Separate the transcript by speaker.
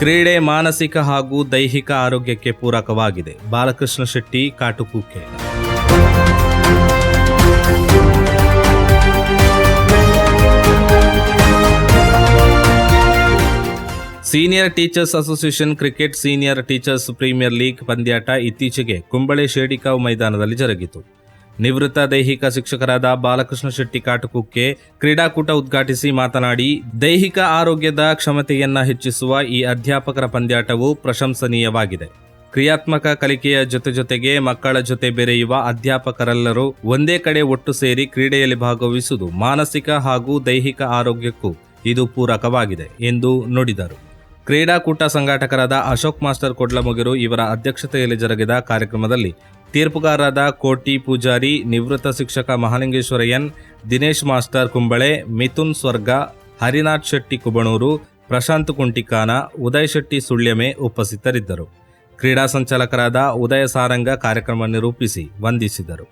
Speaker 1: ಕ್ರೀಡೆ ಮಾನಸಿಕ ಹಾಗೂ ದೈಹಿಕ ಆರೋಗ್ಯಕ್ಕೆ ಪೂರಕವಾಗಿದೆ. Balakrishna Shetty, Katukukke. Senior teachers association cricket senior teachers premier league ಪಂದ್ಯಾಟ ಇತ್ತೀಚೆಗೆ ಕುಂಬಳೆ ಶೇಡಿಕಾವ್ ಮೈದಾನದಲ್ಲಿ ಜರುಗಿತು. ನಿವೃತ್ತ ದೈಹಿಕ ಶಿಕ್ಷಕರಾದ ಬಾಲಕೃಷ್ಣ ಶೆಟ್ಟಿ ಕಾಟುಕುಕ್ಕೆ ಕ್ರೀಡಾಕೂಟ ಉದ್ಘಾಟಿಸಿ ಮಾತನಾಡಿ, ದೈಹಿಕ ಆರೋಗ್ಯದ ಕ್ಷಮತೆಯನ್ನ ಹೆಚ್ಚಿಸುವ ಈ ಅಧ್ಯಾಪಕರ ಪಂದ್ಯಾಟವು ಪ್ರಶಂಸನೀಯವಾಗಿದೆ. ಕ್ರಿಯಾತ್ಮಕ ಕಲಿಕೆಯ ಜೊತೆಗೆ ಮಕ್ಕಳ ಜೊತೆ ಬೆರೆಯುವ ಅಧ್ಯಾಪಕರೆಲ್ಲರೂ ಒಂದೇ ಕಡೆ ಒಟ್ಟು ಸೇರಿ ಕ್ರೀಡೆಯಲ್ಲಿ ಭಾಗವಹಿಸುವುದು ಮಾನಸಿಕ ಹಾಗೂ ದೈಹಿಕ ಆರೋಗ್ಯಕ್ಕೂ ಇದು ಪೂರಕವಾಗಿದೆ ಎಂದು ನುಡಿದರು. ಕ್ರೀಡಾಕೂಟ ಸಂಘಾಟಕರಾದ ಅಶೋಕ್ ಮಾಸ್ಟರ್ ಕೊಡ್ಲಮುಗಿರು ಇವರ ಅಧ್ಯಕ್ಷತೆಯಲ್ಲಿ ಜರುಗಿದ ಕಾರ್ಯಕ್ರಮದಲ್ಲಿ ತೀರ್ಪುಗಾರರಾದ ಕೋಟಿ ಪೂಜಾರಿ, ನಿವೃತ್ತ ಶಿಕ್ಷಕ ಮಹಾಲಿಂಗೇಶ್ವರ ಎನ್, ದಿನೇಶ್ ಮಾಸ್ಟರ್ ಕುಂಬಳೆ, ಮಿಥುನ್ ಸ್ವರ್ಗ, ಹರಿನಾಥ್ ಶೆಟ್ಟಿ ಕುಬಣೂರು, ಪ್ರಶಾಂತ್ ಕುಂಟಿಕಾನ, ಉದಯ್ ಶೆಟ್ಟಿ ಸುಳ್ಯಮೆ ಉಪಸ್ಥಿತರಿದ್ದರು. ಕ್ರೀಡಾ ಸಂಚಾಲಕರಾದ ಉದಯ ಸಾರಂಗ ಕಾರ್ಯಕ್ರಮ ನಿರೂಪಿಸಿ ವಂದಿಸಿದರು.